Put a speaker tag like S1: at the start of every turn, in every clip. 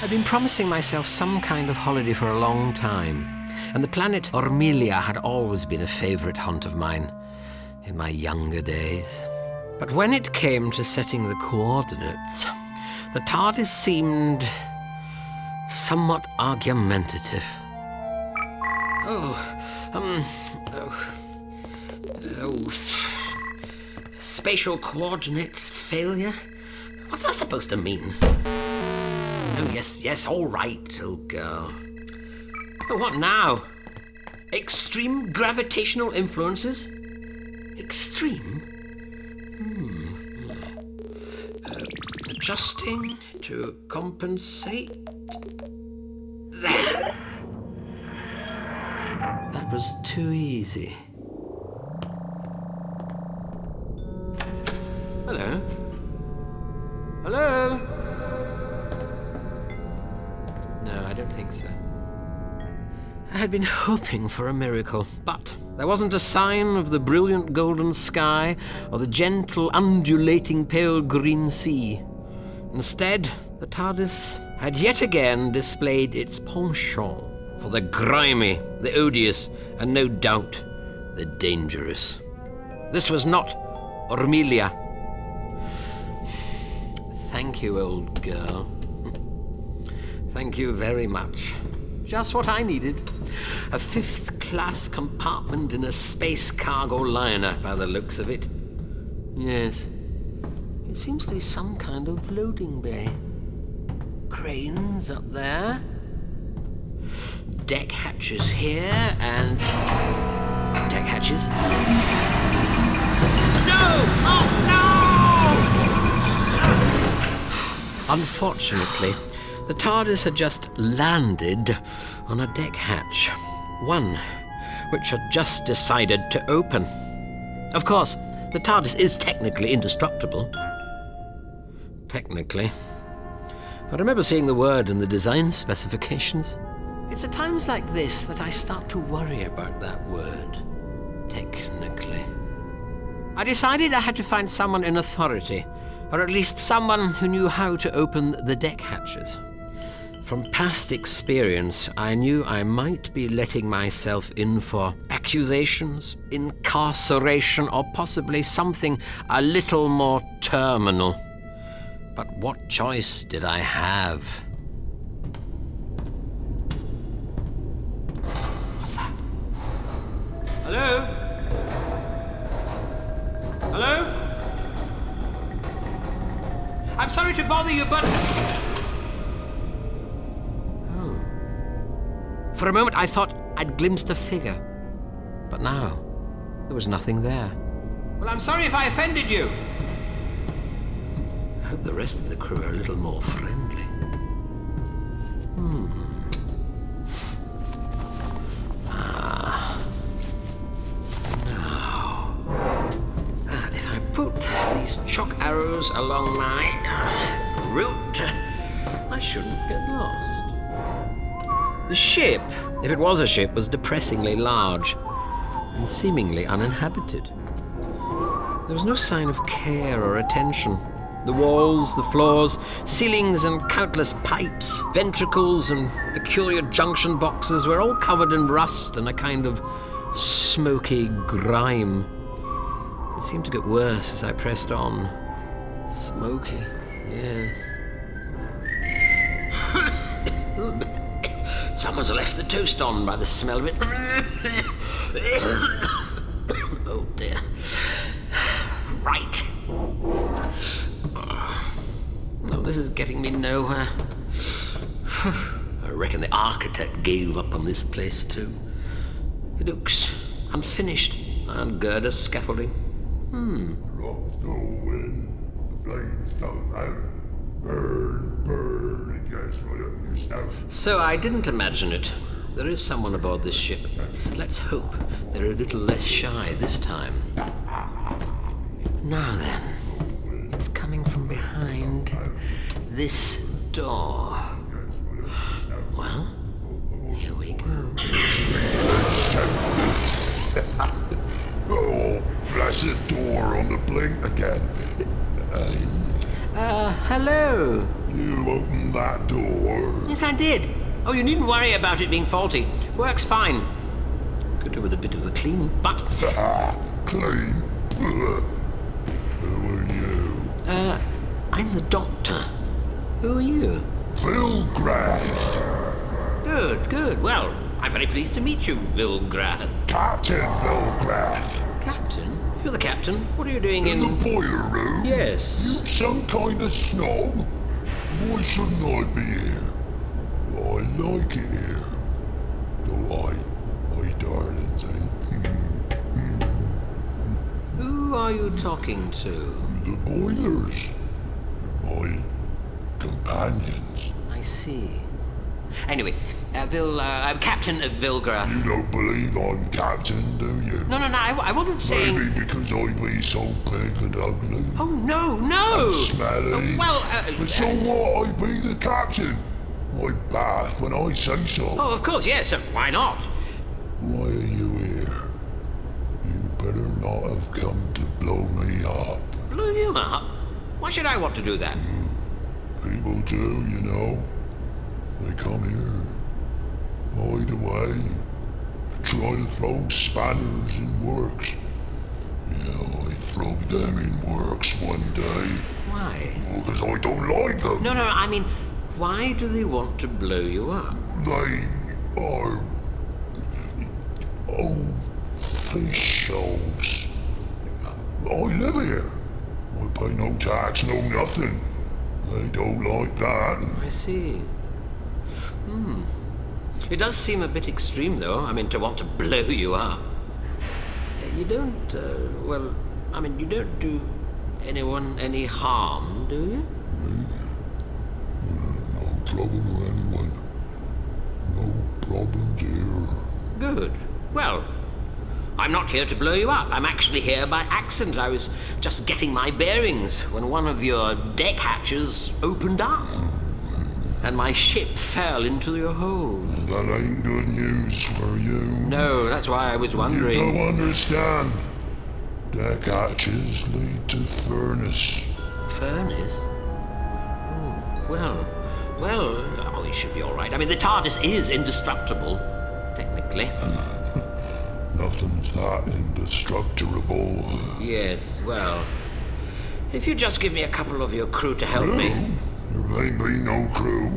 S1: I'd been promising myself some kind of holiday for a long time, and the planet Ormelia had always been a favourite haunt of mine in my younger days. But when it came to setting the coordinates, the TARDIS seemed somewhat argumentative. Spatial coordinates failure? What's that supposed to mean? Oh, yes, all right, old girl. But what now? Extreme gravitational influences? Extreme? Adjusting to compensate. There. That was too easy. Hello? Hello? No, I don't think so. I had been hoping for a miracle, but there wasn't a sign of the brilliant golden sky or the gentle, undulating pale green sea. Instead, the TARDIS had yet again displayed its penchant for the grimy, the odious, and no doubt, the dangerous. This was not Ormelia. Thank you, old girl. Thank you very much. Just what I needed. A fifth-class compartment in a space cargo liner, by the looks of it. Yes. It seems to be some kind of loading bay. Cranes up there. Deck hatches here, and... deck hatches. No! Oh, no! Unfortunately, the TARDIS had just landed on a deck hatch. One which had just decided to open. Of course, the TARDIS is technically indestructible. Technically. I remember seeing the word in the design specifications. It's at times like this that I start to worry about that word. Technically. I decided I had to find someone in authority, or at least someone who knew how to open the deck hatches. From past experience, I knew I might be letting myself in for accusations, incarceration, or possibly something a little more terminal. But what choice did I have? What's that? Hello? Hello? I'm sorry to bother you, but... For a moment, I thought I'd glimpsed a figure. But now, there was nothing there. Well, I'm sorry if I offended you. I hope the rest of the crew are a little more friendly. Now. If I put these chalk arrows along my route, I shouldn't get lost. The ship, if it was a ship, was depressingly large and seemingly uninhabited. There was no sign of care or attention. The walls, the floors, ceilings and countless pipes, ventricles and peculiar junction boxes were all covered in rust and a kind of smoky grime. It seemed to get worse as I pressed on. Smoky, yes. Someone's left the toast on by the smell of it. Oh dear. Right. No, this is getting me nowhere. I reckon the architect gave up on this place too. It looks unfinished. I'll gird a scaffolding.
S2: Rocks no wind, the flames don't out. Burn, burn, it gets right up your snout.
S1: So I didn't imagine it. There is someone aboard this ship. Let's hope they're a little less shy this time. Now then, it's coming from behind this door. Well, here we go.
S2: Oh, blessed door on the blink again.
S1: Hello.
S2: You opened that door.
S1: Yes, I did. Oh, you needn't worry about it being faulty. Works fine. Could do with a bit of a clean, but...
S2: Clean? Who are you?
S1: I'm the doctor. Who are you?
S2: Vilgreth.
S1: Good. Well, I'm very pleased to meet you, Vilgreth.
S2: Captain Vilgreth.
S1: Captain? If you're the captain, what are you doing
S2: In the boiler room?
S1: Yes.
S2: You some kind of snob? Why shouldn't I be here? I like it here. Though I darlings,
S1: Who are you talking to?
S2: The boilers. My companions.
S1: I see. Anyway, I'm Captain of Vilgreth.
S2: You don't believe I'm captain, do you?
S1: No, I wasn't saying...
S2: Maybe because I be so big and ugly.
S1: Oh, no!
S2: And smelly. But so what? I be the captain. I bath when I say so.
S1: Oh, of course, yes. Why not?
S2: Why are you here? You better not have come to blow me up.
S1: Blow you up? Why should I want to do that?
S2: People do, you know. They come here, hide away, try to throw spanners in works. Yeah, I threw them in works one day.
S1: Why?
S2: Well, because I don't like them.
S1: No, I mean, why do they want to blow you up?
S2: They are officials. I live here. I pay no tax, no nothing. They don't like that.
S1: I see. It does seem a bit extreme, though. I mean, to want to blow you up. You don't, you don't do anyone any harm, do you?
S2: No trouble to anyone. No problems here.
S1: Good. Well, I'm not here to blow you up. I'm actually here by accident. I was just getting my bearings when one of your deck hatches opened up. And my ship fell into your hold.
S2: That ain't good news for you.
S1: No, that's why I was wondering.
S2: You don't understand. Deck hatches lead to furnace.
S1: Furnace? Oh, it should be all right. I mean, the TARDIS is indestructible, technically.
S2: Nothing's that indestructible.
S1: Yes, well, if you just give me a couple of your crew to help me.
S2: There ain't be no crew.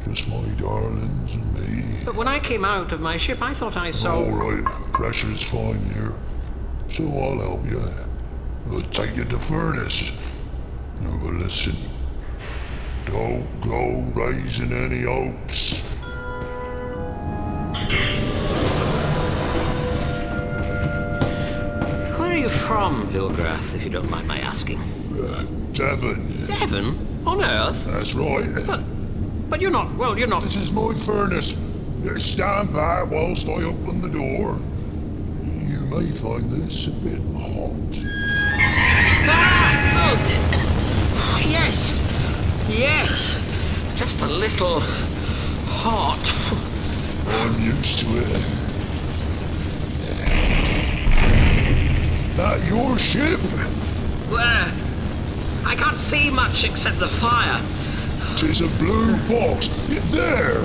S2: Just my darlings and me.
S1: But when I came out of my ship, I thought I saw...
S2: All right, pressure's fine here. So I'll help you. I'll take you to furnace. Now, but listen. Don't go raising any hopes.
S1: Where are you from, Vilgreth, if you don't mind my asking?
S2: Devon.
S1: Devon? On Earth?
S2: That's right.
S1: But you're not... Well, you're not...
S2: This is my furnace. Stand back whilst I open the door. You may find this a bit hot.
S1: Ah! Oh, yes. Just a little hot.
S2: I'm used to it. That your ship?
S1: Where? I can't see much except the fire.
S2: 'Tis a blue box. There.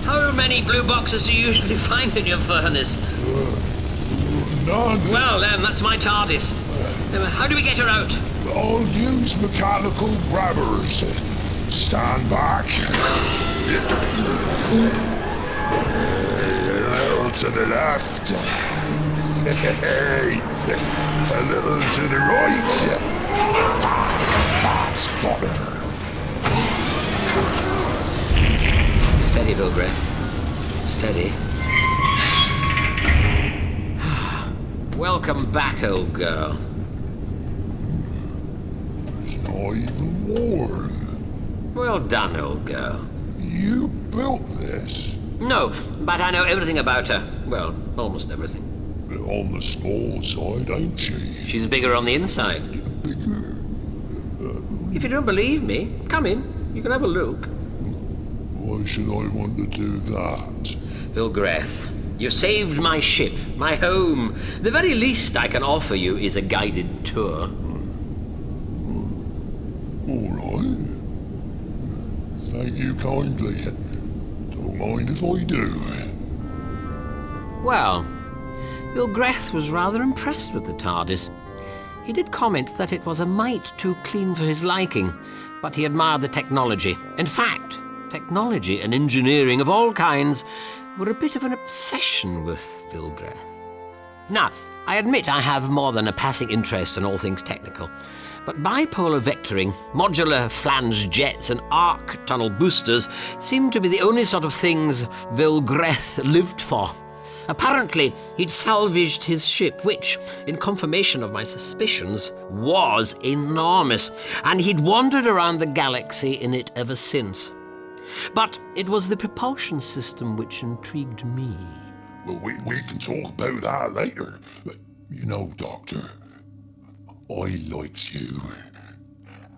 S1: How many blue boxes do you usually find in your furnace?
S2: None.
S1: Well, then, that's my TARDIS. How do we get her out?
S2: I'll use mechanical grabbers. Stand back. A little to the left. A little to the right. That's better.
S1: Steady, Vilgreth. Steady. Welcome back, old girl.
S2: It's not even warm.
S1: Well done, old girl.
S2: You built this?
S1: No, but I know everything about her. Well, almost everything.
S2: On the small side, ain't she?
S1: She's bigger on the inside.
S2: Bigger?
S1: If you don't believe me, come in. You can have a look.
S2: Why should I want to do that?
S1: Vilgreth, you saved my ship, my home. The very least I can offer you is a guided tour.
S2: All right. Thank you kindly. Don't mind if I do.
S1: Well, Vilgreth was rather impressed with the TARDIS. He did comment that it was a mite too clean for his liking, but he admired the technology. In fact, technology and engineering of all kinds were a bit of an obsession with Vilgreth. Now, I admit I have more than a passing interest in all things technical, but bipolar vectoring, modular flange jets and arc tunnel boosters seem to be the only sort of things Vilgreth lived for. Apparently, he'd salvaged his ship, which, in confirmation of my suspicions, was enormous, and he'd wandered around the galaxy in it ever since. But it was the propulsion system which intrigued me.
S2: Well, we can talk about that later. But, you know, Doctor, I likes you.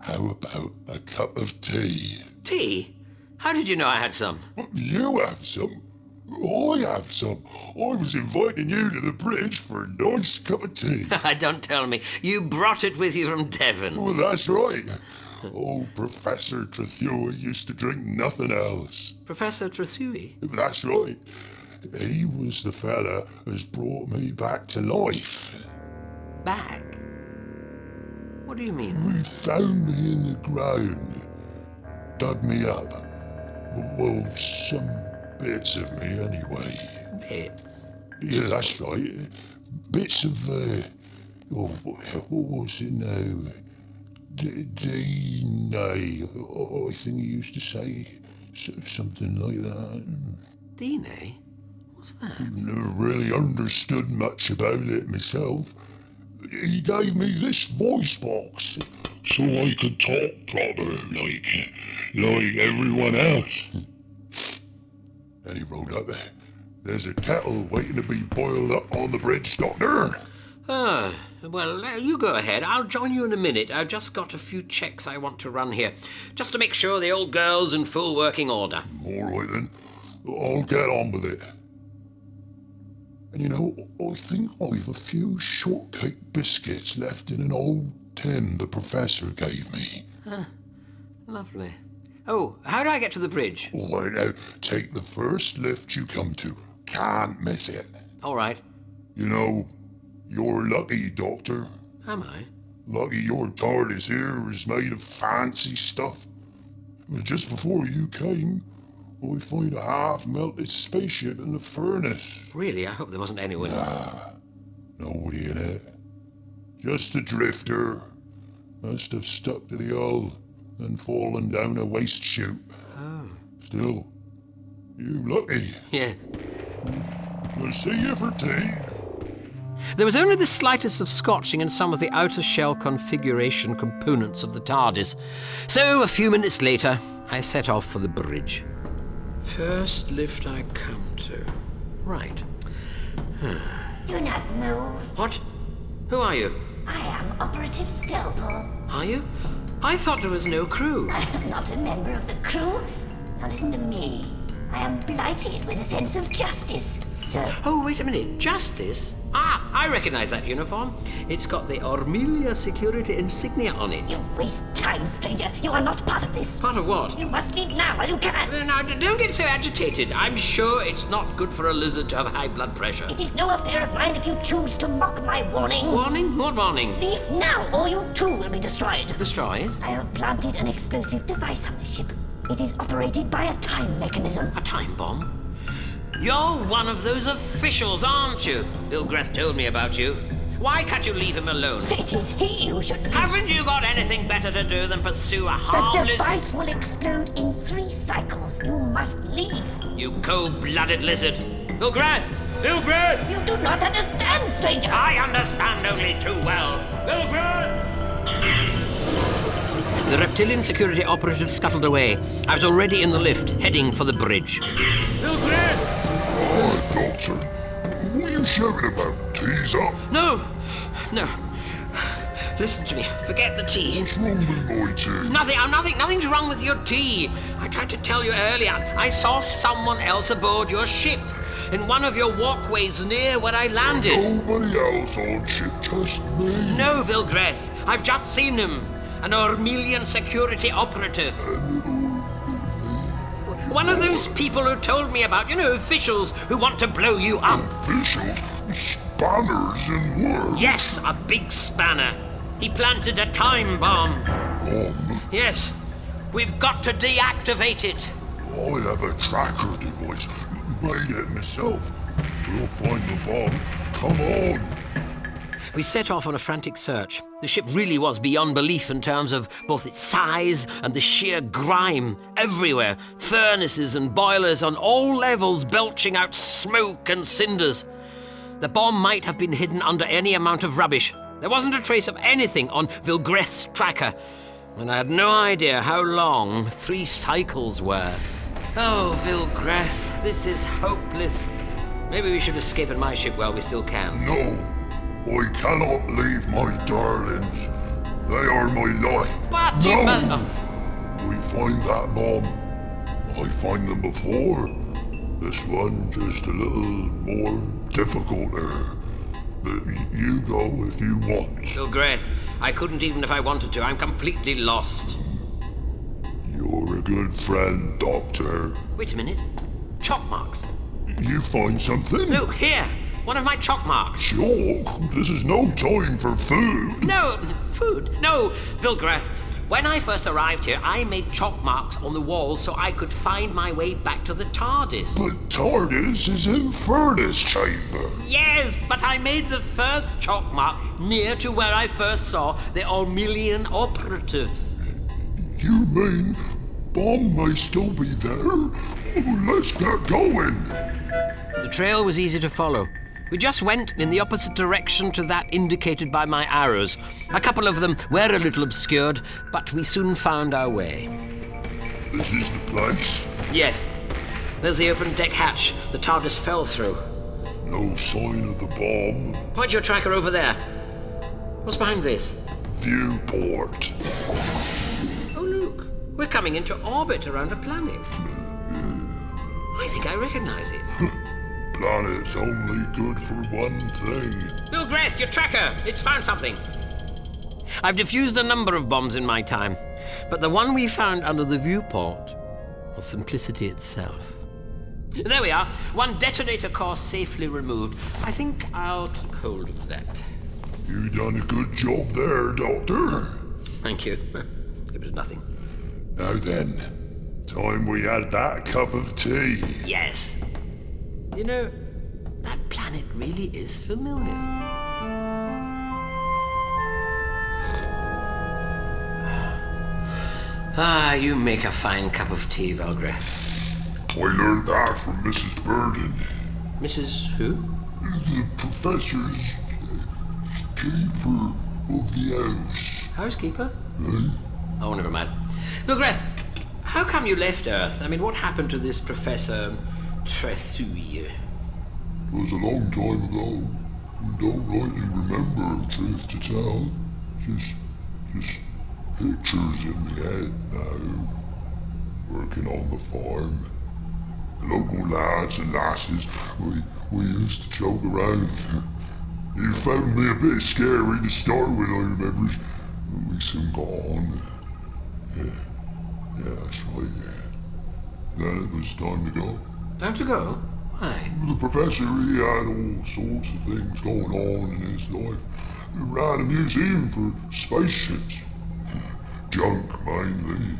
S2: How about a cup of tea?
S1: Tea? How did you know I had some?
S2: Well, you have some. I have some. I was inviting you to the bridge for a nice cup of tea.
S1: Don't tell me. You brought it with you from Devon.
S2: Well, that's right. Old Professor Trethui used to drink nothing else.
S1: Professor Trethui?
S2: That's right. He was the fella who's brought me back to life.
S1: Back? What do you mean?
S2: He found me in the ground. Dug me up. Well, some bits of me anyway.
S1: Bits?
S2: Yeah, that's right. Bits of, what was it now? DNA, I think he used to say. Something like that.
S1: DNA? What's that?
S2: Never really understood much about it myself. He gave me this voice box so I could talk proper, like everyone else. And he wrote up, "There's a kettle waiting to be boiled up on the bridge, Doctor."
S1: Well, you go ahead. I'll join you in a minute. I've just got a few checks I want to run here, just to make sure the old girl's in full working order.
S2: All right then, I'll get on with it. And you know, I think I've a few shortcake biscuits left in an old tin the Professor gave me.
S1: Lovely. Oh, how do I get to the bridge?
S2: All right, now, take the first lift you come to. Can't miss it.
S1: All right.
S2: You know, you're lucky, Doctor.
S1: Am I?
S2: Lucky your TARDIS here is made of fancy stuff. But just before you came, we find a half-melted spaceship in the furnace.
S1: Really? I hope there wasn't anyone.
S2: Nah, nobody in it. Just a drifter. Must have stuck to the hull and fallen down a waste chute.
S1: Oh.
S2: Still, you lucky.
S1: Yes.
S2: I'll see you for tea.
S1: There was only the slightest of scorching in some of the outer shell configuration components of the TARDIS. So, a few minutes later, I set off for the bridge. First lift I come to. Right.
S3: Do not move.
S1: What? Who are you?
S3: I am Operative Stelpor.
S1: Are you? I thought there was no crew.
S3: I am not a member of the crew. Now listen to me. I am blighted with a sense of justice, sir.
S1: Oh, wait a minute. Justice? Ah, I recognize that uniform. It's got the Ormelia security insignia on it.
S3: You waste time, stranger. You are not part of this.
S1: Part of what?
S3: You must leave now while you can.
S1: Now, don't get so agitated. I'm sure it's not good for a lizard to have high blood pressure.
S3: It is no affair of mine if you choose to mock my warning.
S1: Warning? What warning?
S3: Leave now, or you too will be destroyed.
S1: Destroyed?
S3: I have planted an explosive device on the ship. It is operated by a time mechanism.
S1: A time bomb? You're one of those officials, aren't you? Vilgreth told me about you. Why can't you leave him alone?
S3: It is he who should leave.
S1: Haven't you got anything better to do than pursue a
S3: The
S1: harmless...
S3: device will explode in 3 cycles. You must leave.
S1: You cold-blooded lizard. Vilgreth! Vilgreth!
S3: You do not understand, stranger.
S1: I understand only too well. Vilgreth! The reptilian security operative scuttled away. I was already in the lift, heading for the bridge. Vilgreth!
S2: Oh, Doctor, what are you shouting about? Tea's up?
S1: No. Listen to me. Forget the tea.
S2: What's wrong with my tea?
S1: Nothing's wrong with your tea. I tried to tell you earlier. I saw someone else aboard your ship. In one of your walkways near where I landed.
S2: Nobody else on ship, just me.
S1: No, Vilgreth. I've just seen him. An Ormelian security operative. One of those people who told me about, officials who want to blow you up.
S2: Officials? Spanners and what?
S1: Yes, a big spanner. He planted a time bomb.
S2: Bomb?
S1: Yes. We've got to deactivate it.
S2: I have a tracker device. Made it myself. We'll find the bomb. Come on.
S1: We set off on a frantic search. The ship really was beyond belief in terms of both its size and the sheer grime everywhere. Furnaces and boilers on all levels belching out smoke and cinders. The bomb might have been hidden under any amount of rubbish. There wasn't a trace of anything on Vilgreth's tracker, and I had no idea how long 3 cycles were. Oh, Vilgreth, this is hopeless. Maybe we should escape in my ship while we still can.
S2: No, I cannot leave my darlings. They are my life.
S1: But
S2: no.
S1: You
S2: We find that bomb. I find them before. This one just a little more difficult. You go if you want.
S1: Vilgreth, I couldn't even if I wanted to. I'm completely lost.
S2: You're a good friend, Doctor.
S1: Wait a minute. Chalk marks.
S2: You find something?
S1: Look, here. One of my chalk marks.
S2: Chalk? This is no time for food.
S1: No, food. No, Vilgreth. When I first arrived here, I made chalk marks on the walls so I could find my way back to the TARDIS.
S2: But TARDIS is in furnace chamber.
S1: Yes, but I made the first chalk mark near to where I first saw the Ormelian operative.
S2: You mean bomb may still be there? Oh, let's get going.
S1: The trail was easy to follow. We just went in the opposite direction to that indicated by my arrows. A couple of them were a little obscured, but we soon found our way.
S2: This is the place?
S1: Yes. There's the open deck hatch the TARDIS fell through.
S2: No sign of the bomb.
S1: Point your tracker over there. What's behind this?
S2: Viewport.
S1: Oh, look. We're coming into orbit around a planet. I think I recognize it.
S2: Planet's only good for one thing.
S1: Vilgreth, your tracker! It's found something. I've defused a number of bombs in my time, but the one we found under the viewport was simplicity itself. There we are. One detonator core safely removed. I think I'll keep hold of that.
S2: You done a good job there, Doctor.
S1: Thank you. It was nothing.
S2: Now then, time we had that cup of tea.
S1: Yes. That planet really is familiar. You make a fine cup of tea, Vilgreth.
S2: I learned that from Mrs. Burden.
S1: Mrs. who?
S2: The professor's keeper of the house.
S1: Housekeeper? Oh, never mind. Vilgreth, how come you left Earth? I mean, what happened to this Professor Trethui?
S2: It was a long time ago. Don't rightly remember, truth to tell. Just pictures in my head now. Working on the farm. The local lads and lasses, we used to joke around. You found me a bit scary to start with, I remember. We soon got on. Yeah, that's right, yeah. Then it was time to go.
S1: Time to go? Why?
S2: The professor, he had all sorts of things going on in his life. He ran a museum for spaceships. Junk, mainly.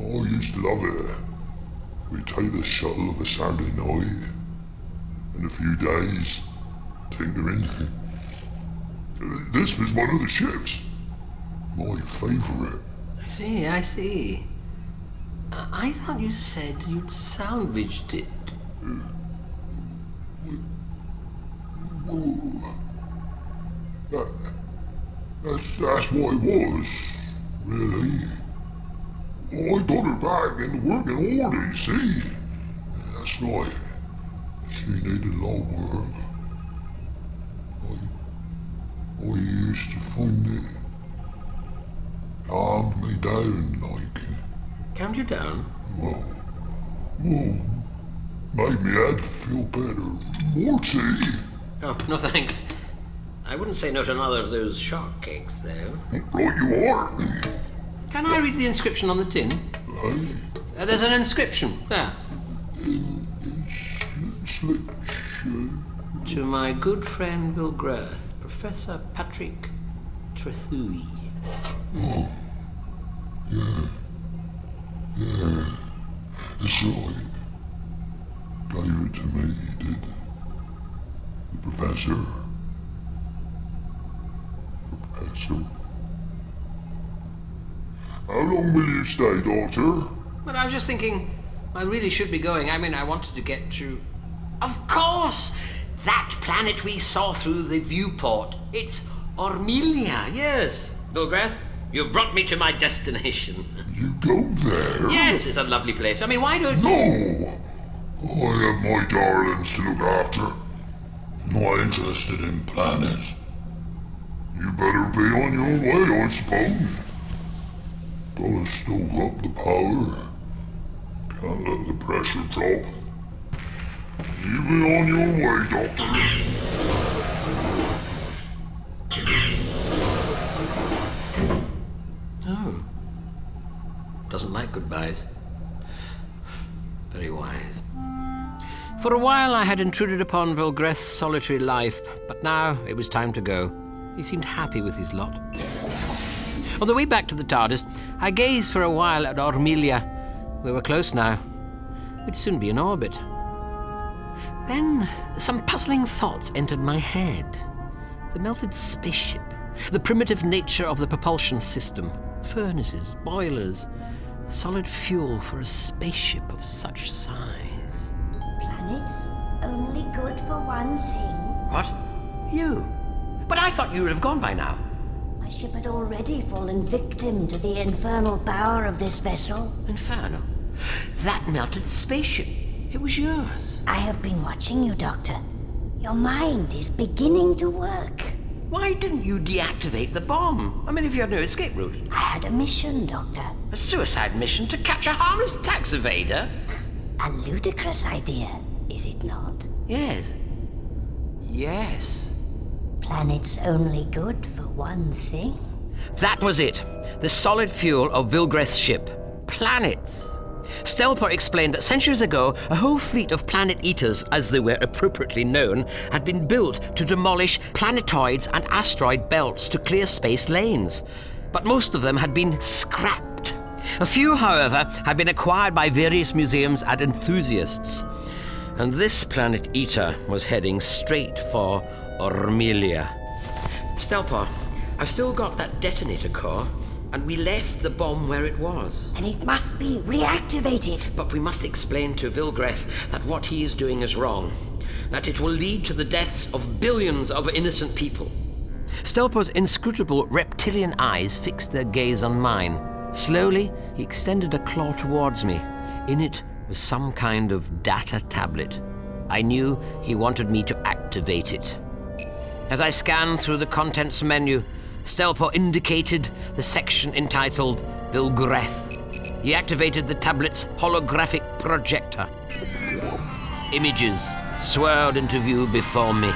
S2: Oh, I used to love it. We'd take the shuttle of a Saturday night. In a few days, tinkering. This was one of the ships. My favourite.
S1: I see. I thought you said you'd salvaged it.
S2: That's what it was, really. Oh, I got her back in working order, you see. That's right. She needed a lot of work. I used to find it calmed me down, like.
S1: Calmed you down?
S2: Well, made me head feel better. More tea?
S1: Oh, no thanks. I wouldn't say no to another of those shark cakes, though.
S2: Right you are.
S1: Can I read the inscription on the tin? There's an inscription, there. To my good friend Vilgreth, Professor Patrick Trethui.
S2: Oh. Yeah. That's right. Gave it to me, he did. The professor. How long will you stay, Doctor?
S1: But I was just thinking, I really should be going. I mean, I wanted to get to... Of course! That planet we saw through the viewport. It's Ormelia, yes. Vilgreth, you've brought me to my destination.
S2: You go there?
S1: Yes, it's a lovely place. I mean, why don't...
S2: No! I have my darlings to look after. Not interested in planets. You better be on your way, I suppose. Gotta stoke up the power. Can't let the pressure drop. You be on your way, Doctor.
S1: Oh. Doesn't like goodbyes. Very wise. For a while I had intruded upon Vilgreth's solitary life, but now it was time to go. He seemed happy with his lot. On the way back to the TARDIS, I gazed for a while at Ormelia. We were close now. We'd soon be in orbit. Then some puzzling thoughts entered my head. The melted spaceship, the primitive nature of the propulsion system, furnaces, boilers, solid fuel for a spaceship of such size.
S3: Planets only good for one thing.
S1: What? You? But I thought you would have gone by now.
S3: My ship had already fallen victim to the infernal power of this vessel.
S1: Inferno? That melted spaceship. It was yours.
S3: I have been watching you, Doctor. Your mind is beginning to work.
S1: Why didn't you deactivate the bomb? I mean, if you had no escape route.
S3: I had a mission, Doctor.
S1: A suicide mission to catch a harmless tax evader?
S3: A ludicrous idea, is it not?
S1: Yes. Yes.
S3: Planets only good for one thing?
S1: That was it. The solid fuel of Vilgreth's ship. Planets. Stelpor explained that centuries ago, a whole fleet of planet-eaters, as they were appropriately known, had been built to demolish planetoids and asteroid belts to clear space lanes. But most of them had been scrapped. A few, however, had been acquired by various museums and enthusiasts. And this planet-eater was heading straight for Ormelia. Stelpor, I've still got that detonator core, and we left the bomb where it was.
S3: And it must be reactivated.
S1: But we must explain to Vilgreth that what he is doing is wrong, that it will lead to the deaths of billions of innocent people. Stelpor's inscrutable reptilian eyes fixed their gaze on mine. Slowly, he extended a claw towards me. In it was some kind of data tablet. I knew he wanted me to activate it. As I scanned through the contents menu, Stelpor indicated the section entitled Vilgreth. He activated the tablet's holographic projector. Images swirled into view before me.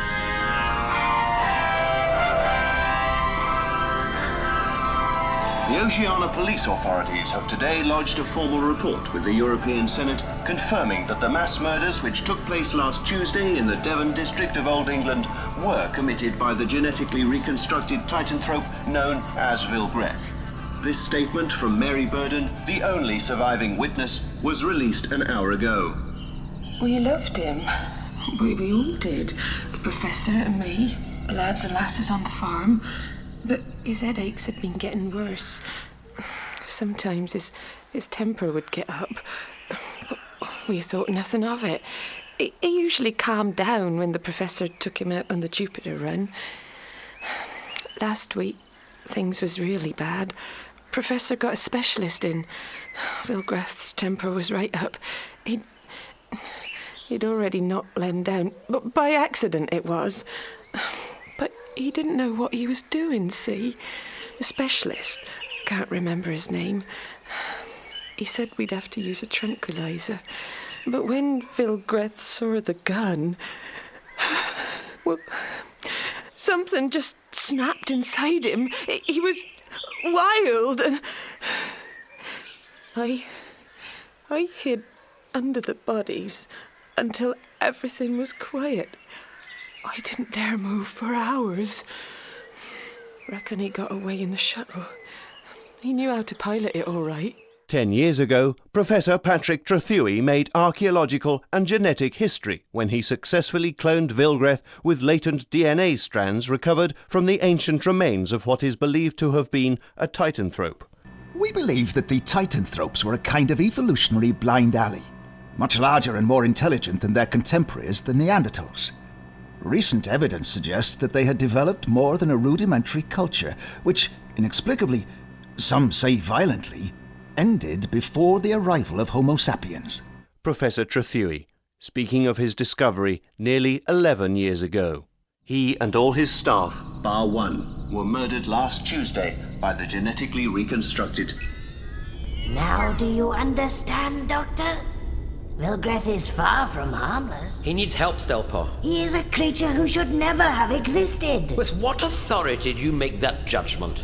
S4: The Oceania police authorities have today lodged a formal report with the European Senate confirming that the mass murders which took place last Tuesday in the Devon district of Old England were committed by the genetically reconstructed titanthrope known as Vilgreth. This statement from Mary Burden, the only surviving witness, was released an hour ago.
S5: We loved him. We all did. The professor and me, the lads and lasses on the farm. But his headaches had been getting worse. Sometimes his temper would get up. But we thought nothing of it. He usually calmed down when the professor took him out on the Jupiter run. Last week, things was really bad. Professor got a specialist in. Vilgreth's temper was right up. He'd already knocked Len down, but by accident it was. But he didn't know what he was doing, see? The specialist, can't remember his name, he said we'd have to use a tranquilizer. But when Vilgreth saw the gun, well, something just snapped inside him. He was wild, and I hid under the bodies until everything was quiet. I didn't dare move for hours. Reckon he got away in the shuttle. He knew how to pilot it all right.
S6: 10 years ago, Professor Patrick Trethui made archaeological and genetic history when he successfully cloned Vilgreth with latent DNA strands recovered from the ancient remains of what is believed to have been a titanthrope.
S7: We believe that the titanthropes were a kind of evolutionary blind alley, much larger and more intelligent than their contemporaries, the Neanderthals. Recent evidence suggests that they had developed more than a rudimentary culture, which, inexplicably, some say violently, ended before the arrival of Homo sapiens.
S6: Professor Trethui, speaking of his discovery nearly 11 years ago. He and all his staff,
S4: bar one, were murdered last Tuesday by the genetically reconstructed.
S3: Now do you understand, Doctor? Vilgreth is far from harmless.
S1: He needs help, Stelpor.
S3: He is a creature who should never have existed.
S1: With what authority do you make that judgment?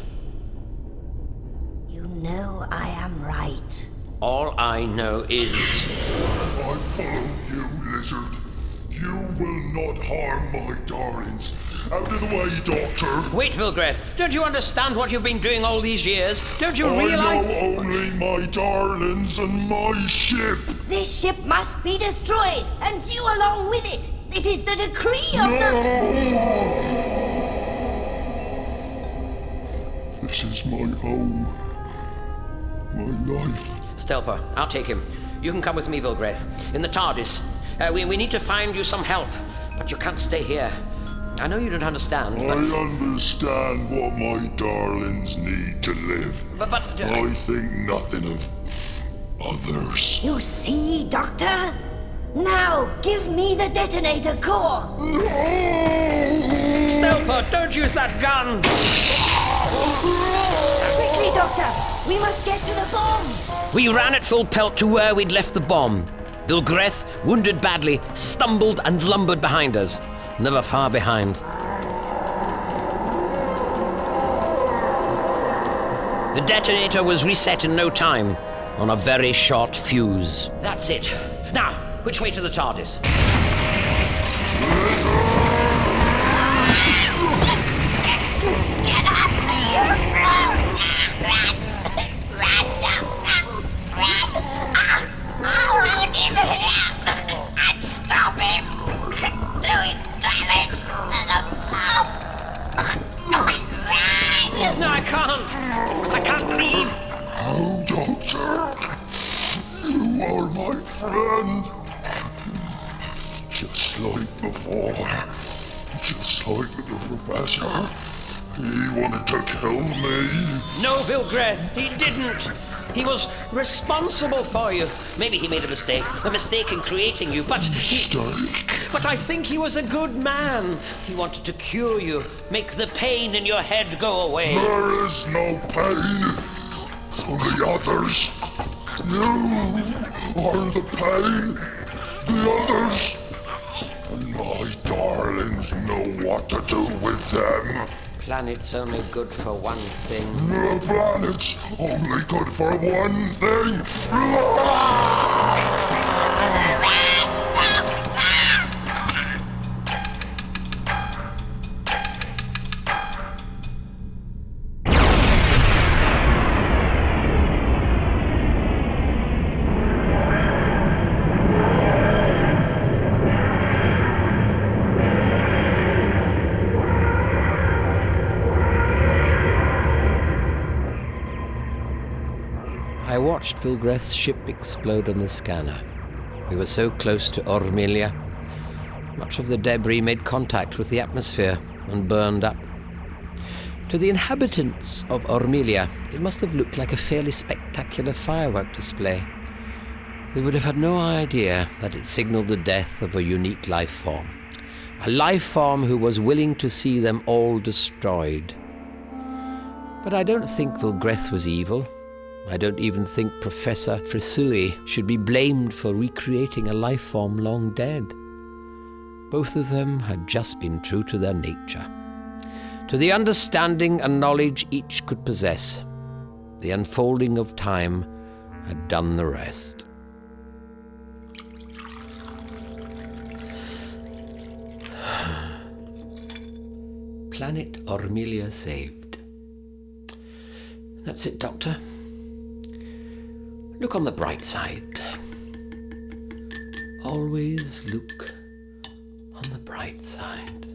S3: You know I am right.
S1: All I know is...
S2: I follow you, lizard. You will not harm my darlings. Out of the way, Doctor.
S1: Wait, Vilgreth. Don't you understand what you've been doing all these years? Don't you realize...
S2: I know only my darlings and my ship.
S3: This ship must be destroyed, and you along with it. It is the decree of
S2: This is my home. My life.
S1: Stelpor, I'll take him. You can come with me, Vilgreth. In the TARDIS. We need to find you some help, but you can't stay here. I know you don't understand, but...
S2: I understand what my darlings need to live.
S1: But
S2: I think nothing of others.
S3: You see, Doctor? Now, give me the detonator core.
S2: No!
S1: Stelpor, don't use that gun!
S3: Quickly, Doctor! We must get to the bomb!
S1: We ran at full pelt to where we'd left the bomb. Vilgreth, wounded badly, stumbled and lumbered behind us. Never far behind. The detonator was reset in no time, on a very short fuse. That's it. Now, which way to the TARDIS?
S3: Stop him!
S1: No, I can't. I can't leave.
S2: Oh, Doctor. You are my friend. Just like before. Just like the Professor. He wanted to kill me.
S1: No, Vilgreth, he didn't. He was responsible for you. Maybe he made a mistake in creating you, but But I think he was a good man. He wanted to cure you, make the pain in your head go away.
S2: There is no pain. Only others. You are the pain. The others. And my darlings know what to do with them.
S1: Planet's only good for one thing.
S2: The planet's only good for one thing.
S1: I watched Vilgreth's ship explode on the scanner. We were so close to Ormelia. Much of the debris made contact with the atmosphere and burned up. To the inhabitants of Ormelia, it must have looked like a fairly spectacular firework display. They would have had no idea that it signaled the death of a unique life form. A life form who was willing to see them all destroyed. But I don't think Vilgreth was evil. I don't even think Professor Trethui should be blamed for recreating a life form long dead. Both of them had just been true to their nature. To the understanding and knowledge each could possess, the unfolding of time had done the rest. Planet Ormelia saved. That's it, Doctor. Look on the bright side. Always look on the bright side.